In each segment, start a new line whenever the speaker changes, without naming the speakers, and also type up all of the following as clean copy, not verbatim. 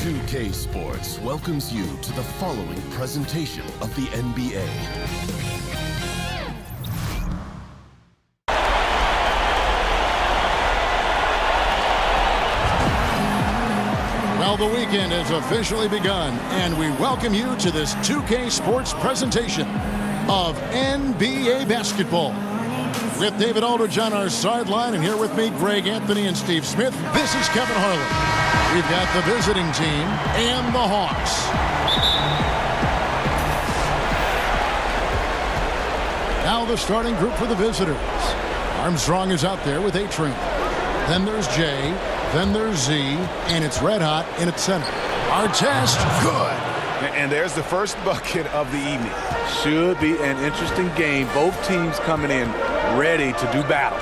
2K Sports welcomes you to the following presentation of the NBA.
Well, the weekend has officially begun, and we welcome you to this 2K Sports presentation of NBA basketball. With David Aldridge on our sideline, and here with me, Greg Anthony and Steve Smith, this is Kevin Harlan. We've got the visiting team and the Hawks. Now the starting group for the visitors. Armstrong is out there with A-Train. Then there's Jay. Then there's Z. And it's red hot in its center. Artest, good.
And there's the first bucket of the evening.
Should be an interesting game. Both teams coming in ready to do battle.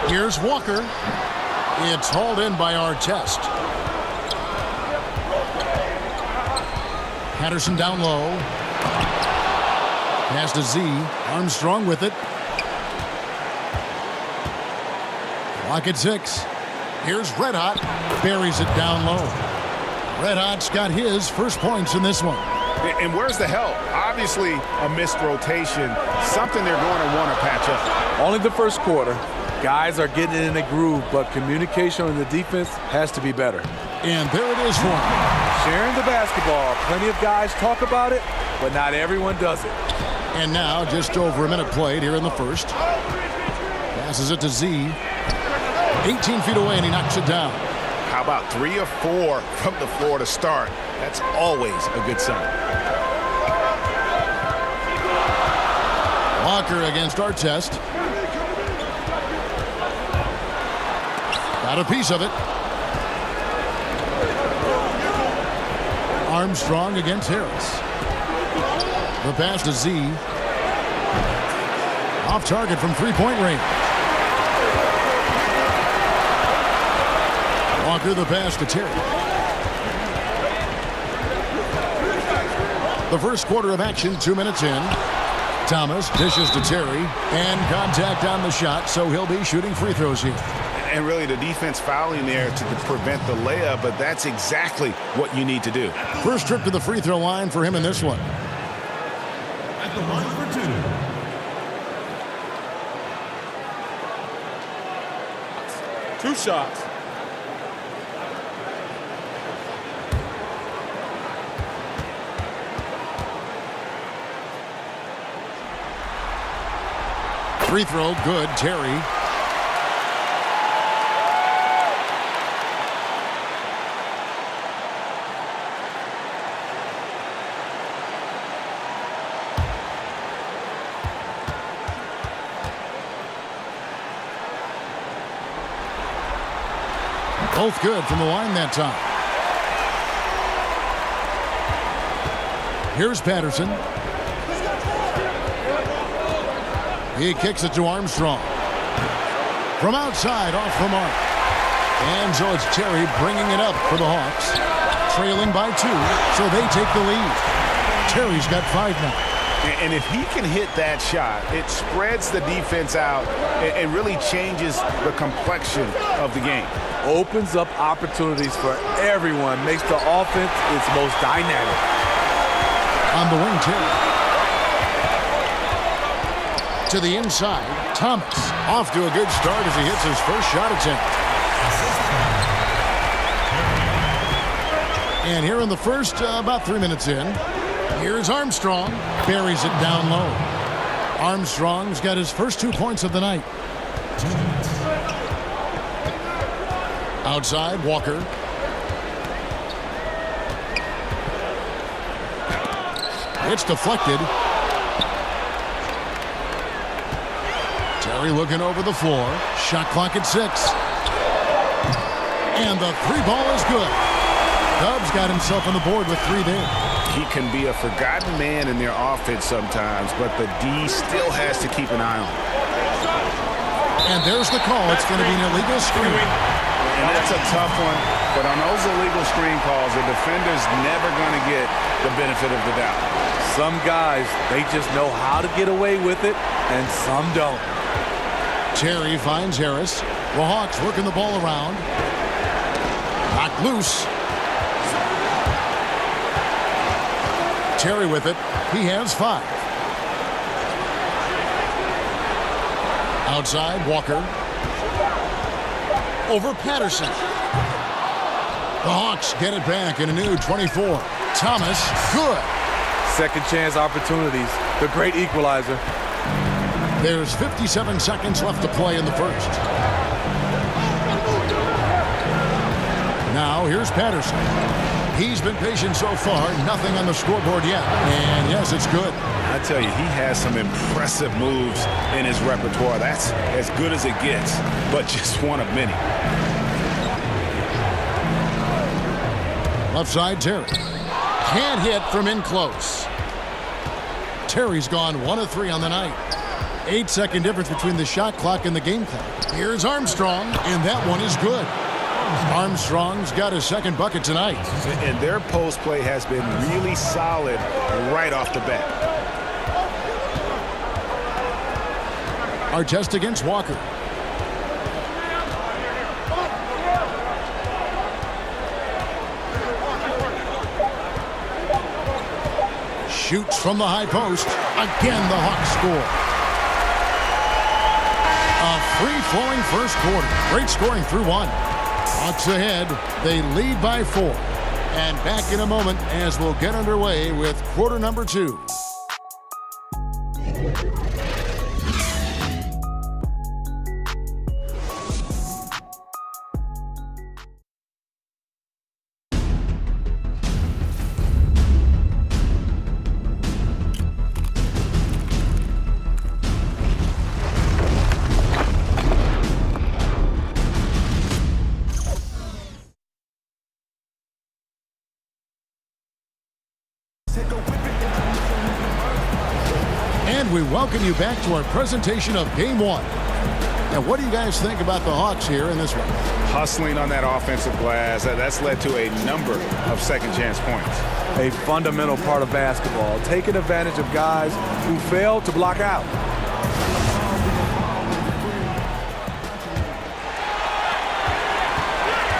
Here's Walker. It's hauled in by Artest. Patterson down low. Pass to Z. Armstrong with it. Clock at 6. Here's Red Hot. Buries it down low. Red Hot's got his first points in this one.
And where's the help? Obviously a missed rotation. Something they're going to want to patch up.
Only the first quarter. Guys are getting in a groove, but communication on the defense has to be better.
And there it is for him.
Sharing the basketball. Plenty of guys talk about it, but not everyone does it.
And now just over a minute played here in the first. Passes it to Z. 18 feet away, and he knocks it down.
How about 3 or 4 from the floor to start? That's always a good sign.
Walker against Artest. Got a piece of it. Armstrong against Harris. The pass to Z. Off target from three-point range. Walker the pass to Terry. The first quarter of action, 2 minutes in. Thomas dishes to Terry, and contact on the shot, so he'll be shooting free throws here.
And really the defense fouling there to prevent the layup, but that's exactly what you need to do.
First trip to the free throw line for him in this one.
At the line for 2.
2 shots.
Free throw, good. Terry. Both good from the line that time. Here's Patterson. He kicks it to Armstrong. From outside, off the mark. And so it's Terry bringing it up for the Hawks. Trailing by 2, so they take the lead. Terry's got 5 now.
And if he can hit that shot, it spreads the defense out and really changes the complexion of the game.
Opens up opportunities for everyone. Makes the offense its most dynamic.
On the wing, Terry. To the inside, Thomas. Off to a good start as he hits his first shot attempt. And here in the first, about 3 minutes in, here's Armstrong. Buries it down low. Armstrong's got his first 2 points of the night. Outside, Walker. It's deflected. Terry looking over the floor. Shot clock at 6. And the 3-ball is good. Dubs got himself on the board with 3 there.
He can be a forgotten man in their offense sometimes, but the D still has to keep an eye on him.
And there's the call. It's going to be an illegal screen.
And that's a tough one, but on those illegal screen calls, the defender's never going to get the benefit of the doubt.
Some guys, they just know how to get away with it, and some don't.
Terry finds Harris. The Hawks working the ball around. Knocked loose. Terry with it. He has 5. Outside, Walker. Over Patterson. The Hawks get it back in a new 24. Thomas, good.
Second chance opportunities. The great equalizer.
There's 57 seconds left to play in the first. Now here's Patterson. He's been patient so far. Nothing on the scoreboard yet. And yes, it's good.
I tell you, he has some impressive moves in his repertoire. That's as good as it gets, but just one of many.
Left side, Terry. Can't hit from in close. Terry's gone 1 of 3 on the night. 8-second difference between the shot clock and the game clock. Here's Armstrong, and that one is good. Armstrong's got his second bucket tonight.
And their post play has been really solid right off the bat.
Our test against Walker. Shoots from the high post. Again, the Hawks score. A free-flowing first quarter. Great scoring through 1. Hawks ahead. They lead by 4. And back in a moment as we'll get underway with quarter number 2. And we welcome you back to our presentation of Game 1. Now, what do you guys think about the Hawks here in this one?
Hustling on that offensive glass, that's led to a number of second chance points.
A fundamental part of basketball, taking advantage of guys who fail to block out.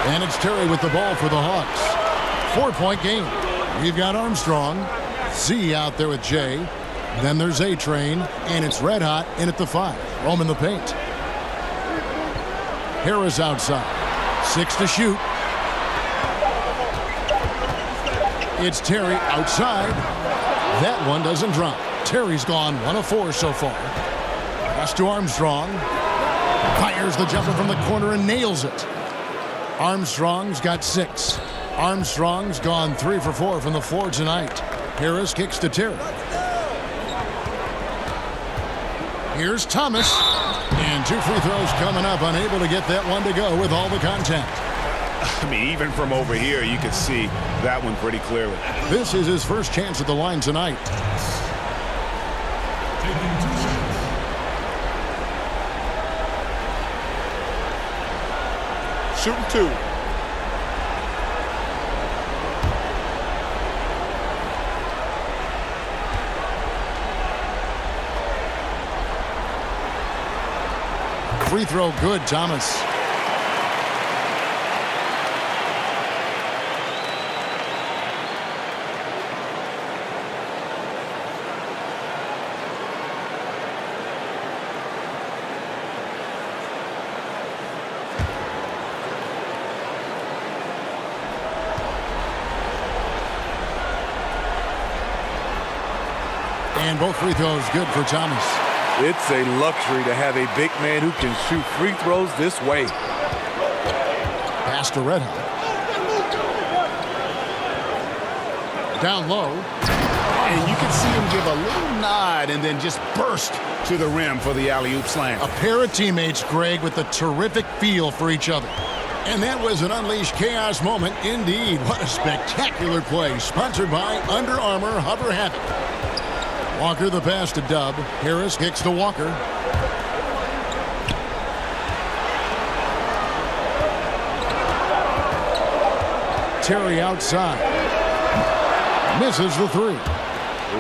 And it's Terry with the ball for the Hawks. 4-point game. We've got Armstrong, Z out there with Jay. Then there's A-Train, and it's red hot in at the 5. Roman the paint. Harris outside. 6 to shoot. It's Terry outside. That one doesn't drop. Terry's gone 1 of 4 so far. Pass to Armstrong. Fires the jumper from the corner and nails it. Armstrong's got 6. Armstrong's gone 3 for 4 from the floor tonight. Harris kicks to Terry. Here's Thomas. And 2 free throws coming up. Unable to get that one to go with all the contact.
I mean, even from over here, you could see that one pretty clearly.
This is his first chance at the line tonight.
Shooting 2.
Free throw good, Thomas. And both free throws good for Thomas.
It's a luxury to have a big man who can shoot free throws this way.
Pass to Red Hot. Down low.
And you can see him give a little nod and then just burst to the rim for the alley-oop slam.
A pair of teammates, Greg, with a terrific feel for each other. And that was an Unleashed Chaos moment indeed. What a spectacular play. Sponsored by Under Armour Hover Habit. Walker the pass to Dub. Harris kicks to Walker. Terry outside. Misses the 3.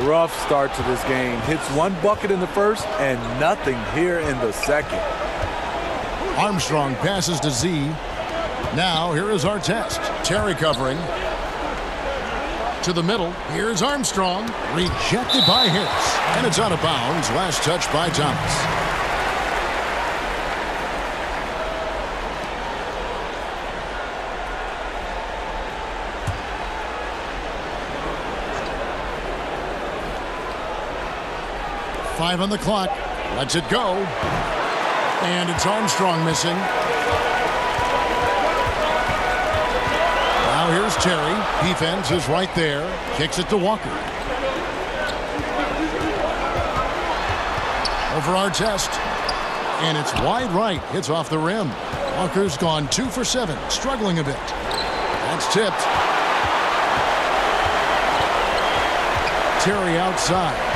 Rough start to this game. Hits 1 bucket in the first and nothing here in the second.
Armstrong passes to Z. Now, here is our test. Terry covering. To the middle. Here's Armstrong. Rejected by Harris. And it's out of bounds. Last touch by Thomas. Five on the clock. Lets it go. And it's Armstrong missing. Now here's Terry. Defense is right there. Kicks it to Walker. Over our test. And it's wide right. Hits off the rim. Walker's gone 2 for 7. Struggling a bit. That's tipped. Terry outside.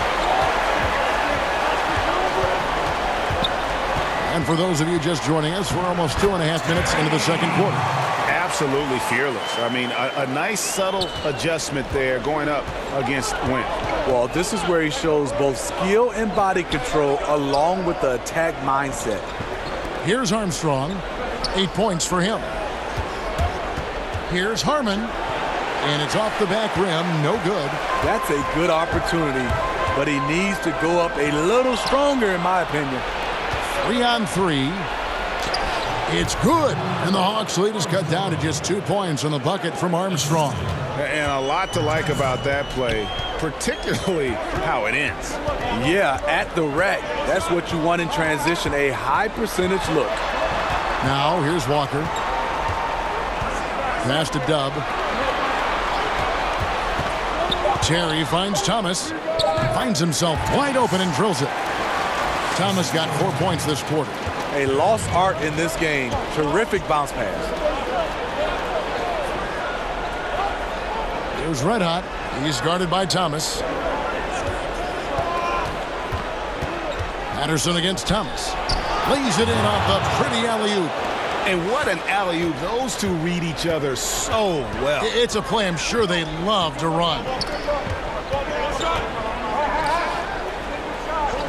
And for those of you just joining us, we're almost 2.5 minutes into the second quarter.
Absolutely fearless. I mean, a nice subtle adjustment there going up against Wynn.
Well, this is where he shows both skill and body control along with the attack mindset.
Here's Armstrong. 8 points for him. Here's Harmon. And it's off the back rim. No good.
That's a good opportunity, but he needs to go up a little stronger, in my opinion.
3 on 3. It's good. And the Hawks lead is cut down to just 2 points on the bucket from Armstrong.
And a lot to like about that play, particularly how it ends.
Yeah, at the rack. That's what you want in transition, a high percentage look.
Now, here's Walker. Pass to Dub. Terry finds Thomas. Finds himself wide open and drills it. Thomas got 4 points this quarter.
A lost art in this game. Terrific bounce pass.
Here's Red Hot. He's guarded by Thomas. Patterson against Thomas. Lays it in off a pretty alley-oop.
And what an alley-oop. Those two read each other so well.
It's a play I'm sure they love to run.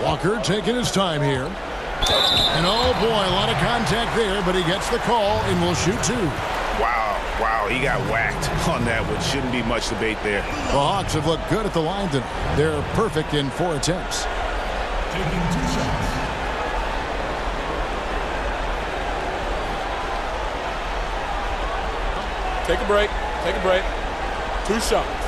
Walker taking his time here. And oh boy, a lot of contact there, but he gets the call and will shoot 2.
Wow, he got whacked on that one. Shouldn't be much debate there.
The Hawks have looked good at the line tonight. They're perfect in 4 attempts.
Taking 2 shots.
Take a break. Take a break. 2 shots.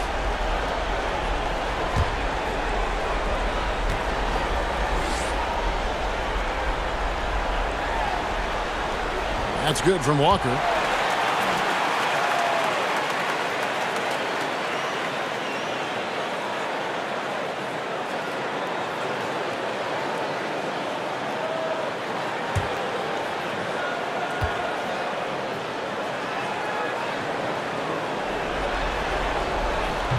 That's good from Walker.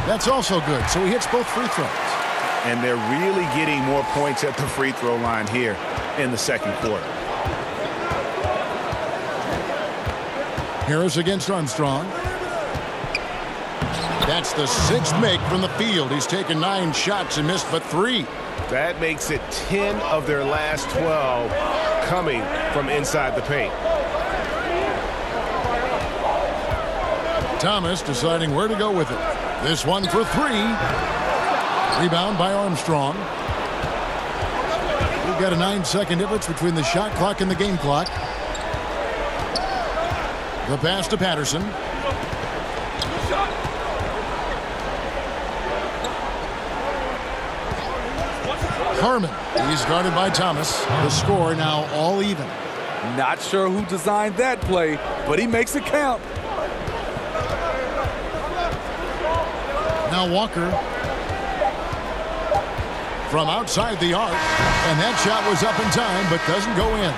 That's also good. So he hits both free throws.
And they're really getting more points at the free throw line here in the second quarter.
Harris against Armstrong. That's the 6th make from the field. He's taken 9 shots and missed but 3.
That makes it 10 of their last 12 coming from inside the paint.
Thomas deciding where to go with it. This one for 3. Rebound by Armstrong. We've got a 9-second difference between the shot clock and the game clock. The pass to Patterson. Harmon. He's guarded by Thomas. The score now all even.
Not sure who designed that play, but he makes it count.
Now Walker. From outside the arc. And that shot was up in time, but doesn't go in.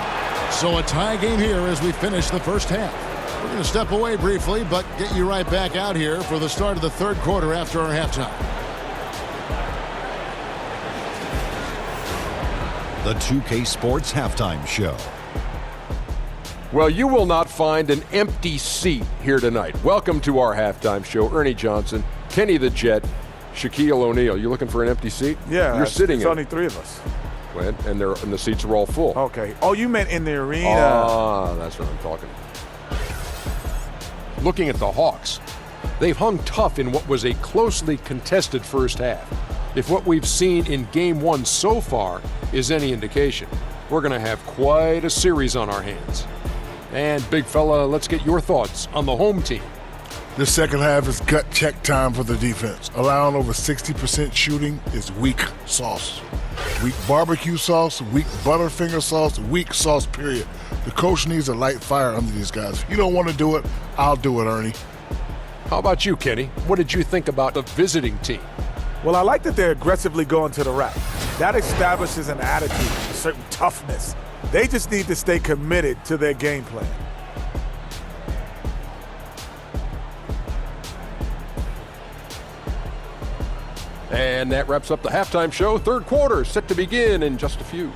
So a tie game here as we finish the first half. We're going to step away briefly, but get you right back out here for the start of the third quarter after our halftime.
The 2K Sports Halftime Show.
Well, you will not find an empty seat here tonight. Welcome to our halftime show. Ernie Johnson, Kenny the Jet, Shaquille O'Neal. You looking for an empty seat?
Yeah,
you're sitting
it's
in.
only 3 of us.
And the seats are all full.
Okay. Oh, you meant in the arena?
Ah, that's what I'm talking about. Looking at the Hawks, they've hung tough in what was a closely contested first half. If what we've seen in Game 1 so far is any indication, we're going to have quite a series on our hands. And big fella, let's get your thoughts on the home team.
The second half is gut check time for the defense. Allowing over 60% shooting is weak sauce. Weak barbecue sauce, weak Butterfinger sauce, weak sauce, period. The coach needs a light fire under these guys. If you don't want to do it, I'll do it, Ernie.
How about you, Kenny? What did you think about the visiting team?
Well, I like that they're aggressively going to the rack. That establishes an attitude, a certain toughness. They just need to stay committed to their game plan.
And that wraps up the halftime show. Third quarter set to begin in just a few.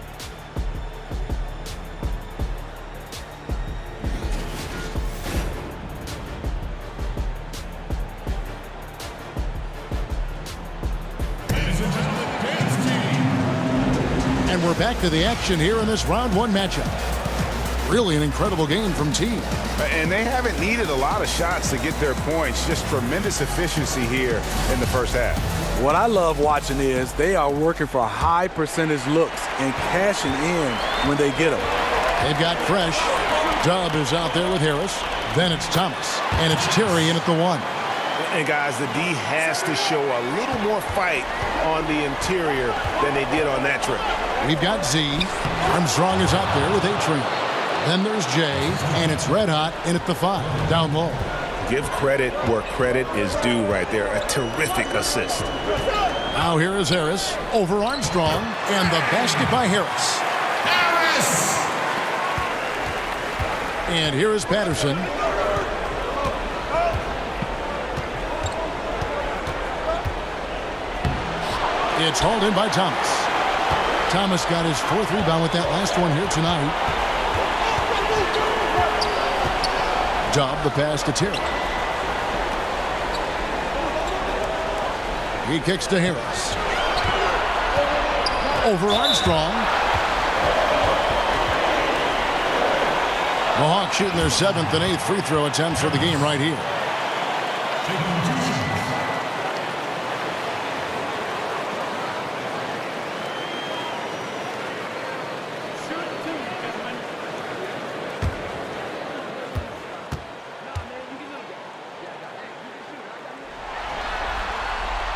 And we're back to the action here in this round one matchup. Really an incredible game from team.
And they haven't needed a lot of shots to get their points. Just tremendous efficiency here in the first half.
What I love watching is they are working for high percentage looks and cashing in when they get them.
They've got Fresh. Dub is out there with Harris. Then it's Thomas. And it's Terry in at the one.
And guys, the D has to show a little more fight on the interior than they did on that trip.
We've got Z. Armstrong is out there with A-Train. Then there's Jay, and it's Red Hot in at the 5, down low.
Give credit where credit is due right there. A terrific assist.
Now here is Harris over Armstrong, and the basket by Harris. And here is Patterson. It's hauled in by Thomas. Thomas got his 4th rebound with that last one here tonight. Job the pass to Terry. He kicks to Harris. Over Armstrong. The Hawks shooting their 7th and 8th free throw attempts for the game right here.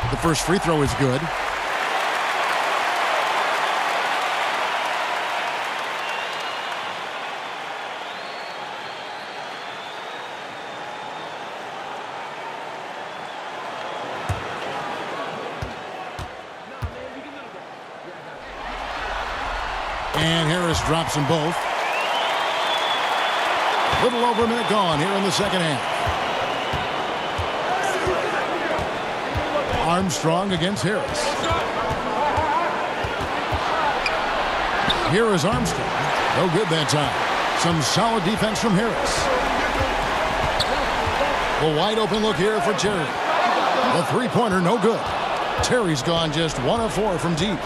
The first free throw is good. And Harris drops them both. A little over a minute gone here in the second half. Armstrong against Harris. Here is Armstrong. No good that time. Some solid defense from Harris. A wide open look here for Terry. The three-pointer, no good. Terry's gone just 1 of 4 from deep.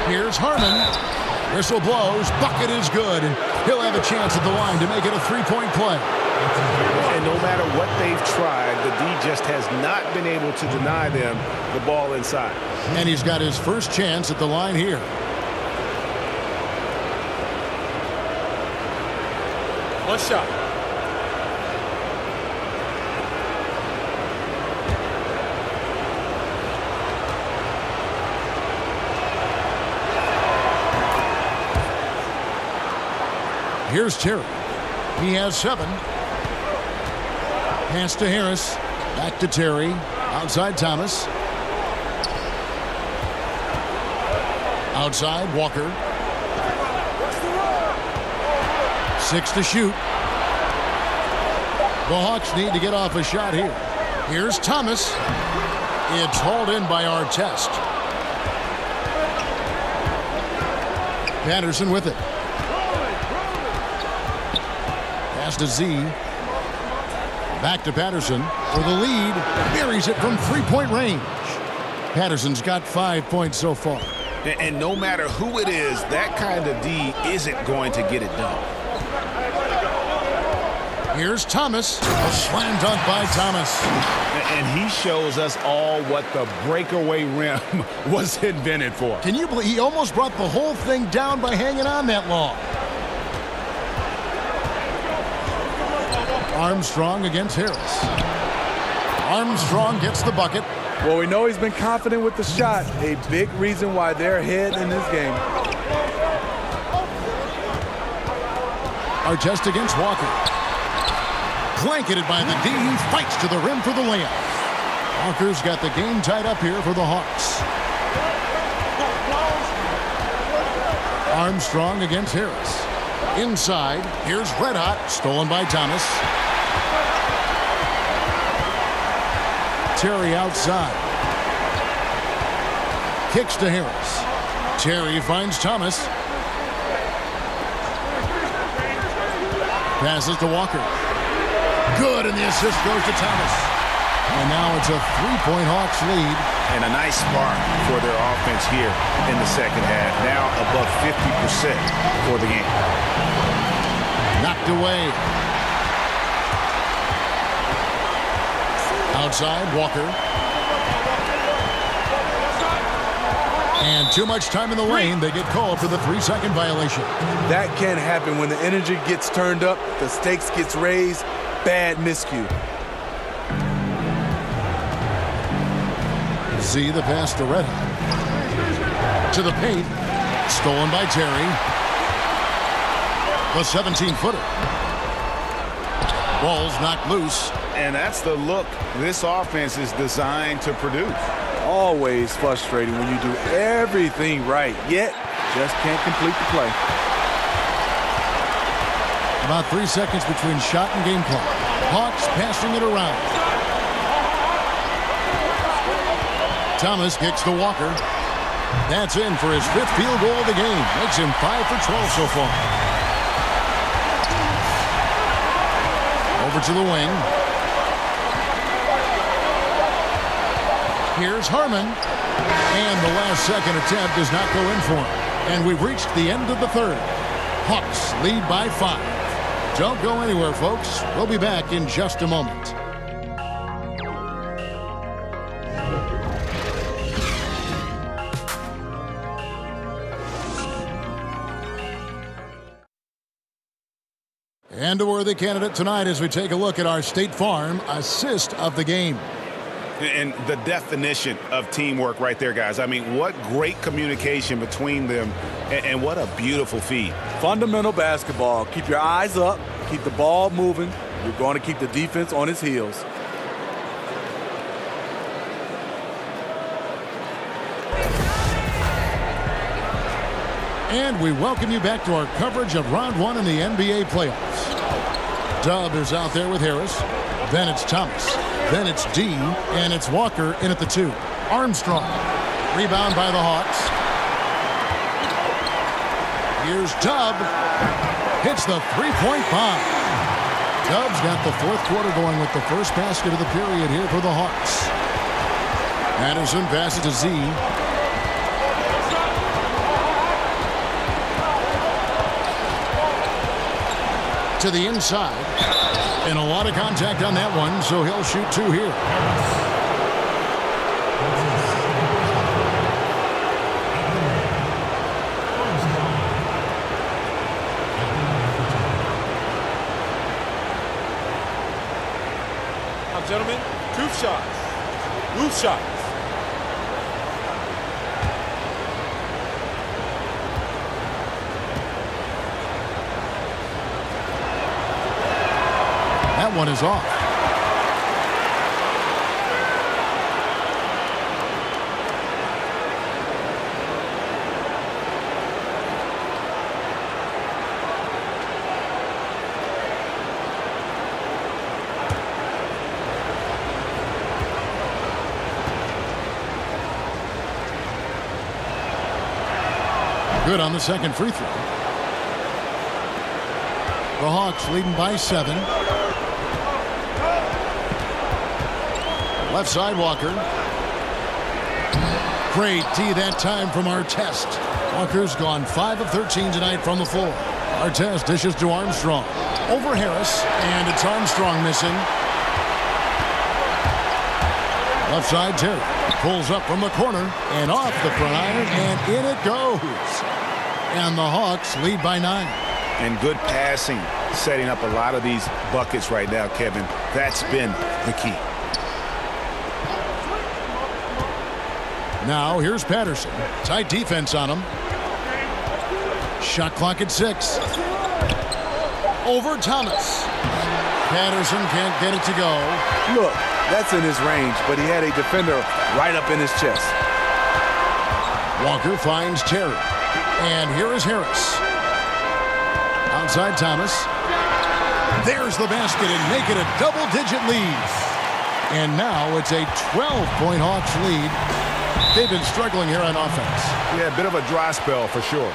Here's Harmon. Whistle blows. Bucket is good. He'll have a chance at the line to make it a three-point play.
And no matter what they've tried, the D just has not been able to deny them the ball inside.
And he's got his first chance at the line here.
One shot.
Here's Terry. He has 7. Pass to Harris. Back to Terry. Outside Thomas. Outside Walker. 6 to shoot. The Hawks need to get off a shot here. Here's Thomas. It's hauled in by Artest. Patterson with it. Pass to Z. Back to Patterson for the lead. Buries it from three-point range. Patterson's got 5 points so far.
And no matter who it is, that kind of D isn't going to get it done.
Here's Thomas. A slam dunk by Thomas.
And he shows us all what the breakaway rim was invented for.
Can you believe he almost brought the whole thing down by hanging on that long? Armstrong against Harris. Armstrong gets the bucket.
Well, we know he's been confident with the shot. A big reason why they're ahead in this game.
Artest against Walker. Blanketed by the D. He fights to the rim for the layup. Walker's got the game tied up here for the Hawks. Armstrong against Harris. Inside, here's Red Hot, stolen by Thomas. Terry outside. Kicks to Harris. Terry finds Thomas. Passes to Walker. Good, and the assist goes to Thomas. And now it's a three-point Hawks lead.
And a nice spark for their offense here in the second half. Now above 50% for the game.
Knocked away. Outside, Walker. And too much time in the lane. They get called for the 3-second violation.
That can happen when the energy gets turned up, the stakes gets raised. Bad miscue.
Z the pass to Red Hot. To the paint. Stolen by Terry. The 17-footer. Ball's knocked loose.
And that's the look this offense is designed to produce.
Always frustrating when you do everything right, yet just can't complete the play.
About 3 seconds between shot and game clock. Hawks passing it around. Thomas kicks to Walker. That's in for his 5th field goal of the game. Makes him 5 for 12 so far. Over to the wing. Here's Harmon. And the last second attempt does not go in for him. And we've reached the end of the third. Hawks lead by 5. Don't go anywhere, folks. We'll be back in just a moment. And a worthy candidate tonight as we take a look at our State Farm assist of the game.
And the definition of teamwork right there, guys. I mean, what great communication between them, and what a beautiful feed.
Fundamental basketball. Keep your eyes up. Keep the ball moving. You're going to keep the defense on its heels.
And we welcome you back to our coverage of Round 1 in the NBA playoffs. Dub is out there with Harris. Then it's Thomas. Then it's D. And it's Walker in at the 2. Armstrong. Rebound by the Hawks. Here's Dub. Hits the three-point bomb. Dub's got the 4th quarter going with the first basket of the period here for the Hawks. Anderson passes to Z. To the inside. And a lot of contact on that one, so he'll shoot 2 here.
Now, gentlemen, 2 shots. Loose shots.
That one is off. Good on the second free throw. The Hawks leading by 7. Left side, Walker. Great D that time from Artest. Walker's gone 5 of 13 tonight from the floor. Artest dishes to Armstrong. Over Harris, and it's Armstrong missing. Left side, Terry pulls up from the corner and off the front iron, and in it goes. And the Hawks lead by 9.
And good passing, setting up a lot of these buckets right now, Kevin. That's been the key.
Now here's Patterson. Tight defense on him. Shot clock at 6. Over Thomas. Patterson can't get it to go.
Look, that's in his range, but he had a defender right up in his chest.
Walker finds Terry. And here is Harris. Outside Thomas. There's the basket and make it a double-digit lead. And now it's a 12-point Hawks lead. They've been struggling here on offense.
Yeah, a bit of a dry spell for sure.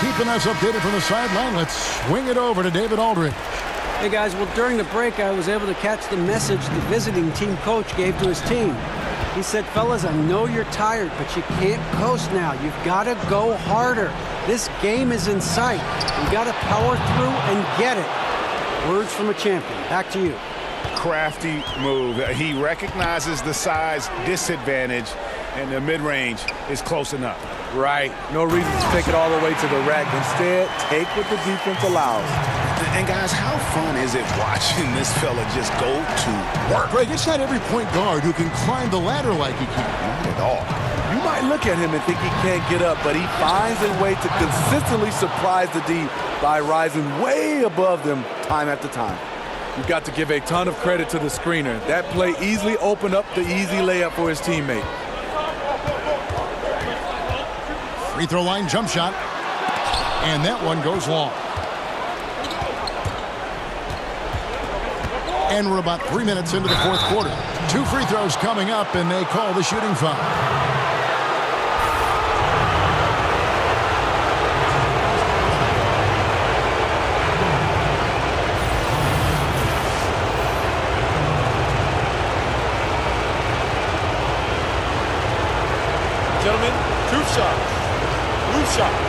Keeping us updated from the sideline, let's swing it over to David Aldridge.
Hey guys, well during the break I was able to catch the message the visiting team coach gave to his team. He said, fellas, I know you're tired, but you can't coast now. You've got to go harder. This game is in sight. You got to power through and get it. Words from a champion. Back to you.
Crafty move. He recognizes the size disadvantage, and the mid-range is close enough.
Right. No reason to take it all the way to the rack. Instead, take what the defense allows.
And guys, how fun is it watching this fella just go to work?
Greg, it's not every point guard who can climb the ladder like he can.
Not at all.
You might look at him and think he can't get up, but he finds a way to consistently surprise the D by rising way above them time after time. You've got to give a ton of credit to the screener. That play easily opened up the easy layup for his teammate.
Free throw line jump shot. And that one goes long. And we're about 3 minutes into the fourth quarter. 2 free throws coming up, and they call the shooting foul.
Gentlemen, 2 shots. Loose shots.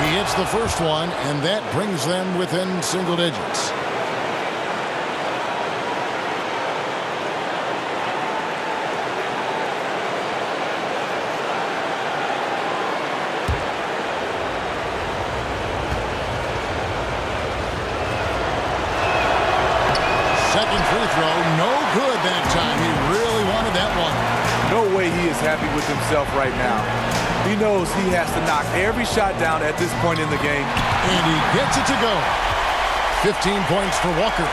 He hits the first one, and that brings them within single digits. Second free throw, no good that time. He really wanted that one.
No way he is happy with himself right now. He knows he has to knock every shot down at this point in the game.
And he gets it to go. 15 points for Walker.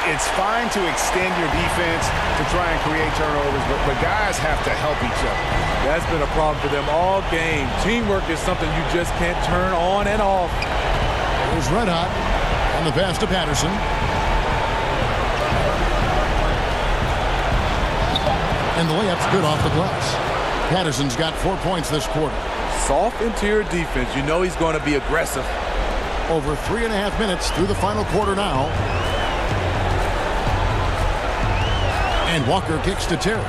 It's fine to extend your defense to try and create turnovers, but guys have to help each other.
That's been a problem for them all game. Teamwork is something you just can't turn on and off.
Here's Red Hot on the pass to Patterson. And the layup's good off the glass. Patterson's got 4 points this quarter.
Soft interior defense. You know he's going to be aggressive.
Over 3.5 minutes through the final quarter now. And Walker kicks to Terry.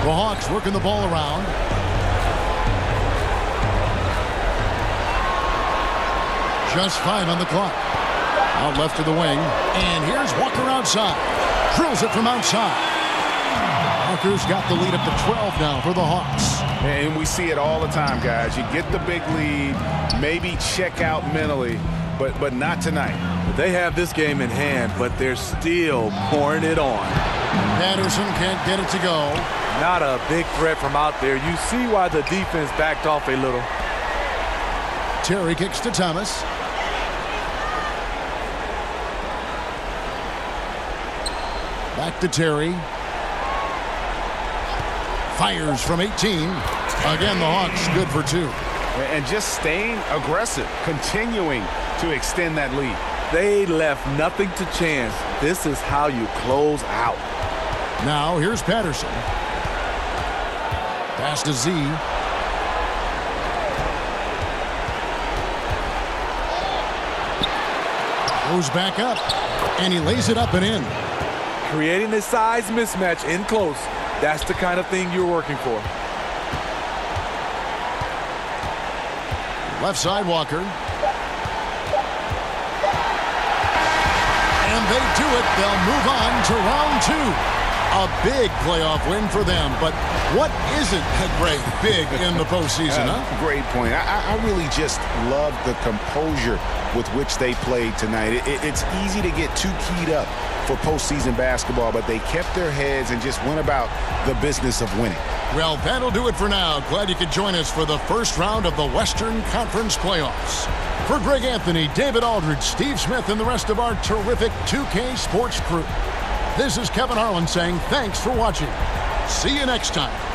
The Hawks working the ball around. Just 5 on the clock. Out left to the wing. And here's Walker outside. Drills it from outside. Walker's got the lead up to 12 now for the Hawks.
And we see it all the time, guys. You get the big lead, maybe check out mentally, but not tonight.
They have this game in hand, but they're still pouring it on.
Patterson can't get it to go.
Not a big threat from out there. You see why the defense backed off a little.
Terry kicks to Thomas. Back to Terry. Fires from 18. Again, the Hawks good for 2.
And just staying aggressive, continuing to extend that lead.
They left nothing to chance. This is how you close out.
Now, here's Patterson. Pass to Z. Goes back up, and he lays it up and in.
Creating a size mismatch in close. That's the kind of thing you're working for.
Left side, Walker. And they do it. They'll move on to round 2. A big playoff win for them. But what isn't Greg big in the postseason, huh?
Great point. I really just love the composure with which they played tonight. It's easy to get too keyed up for postseason basketball, but they kept their heads and just went about the business of winning.
Well, that'll do it for now. Glad you could join us for the first round of the Western Conference playoffs. For Greg Anthony, David Aldridge, Steve Smith, and the rest of our terrific 2K Sports crew, this is Kevin Harlan saying thanks for watching. See you next time.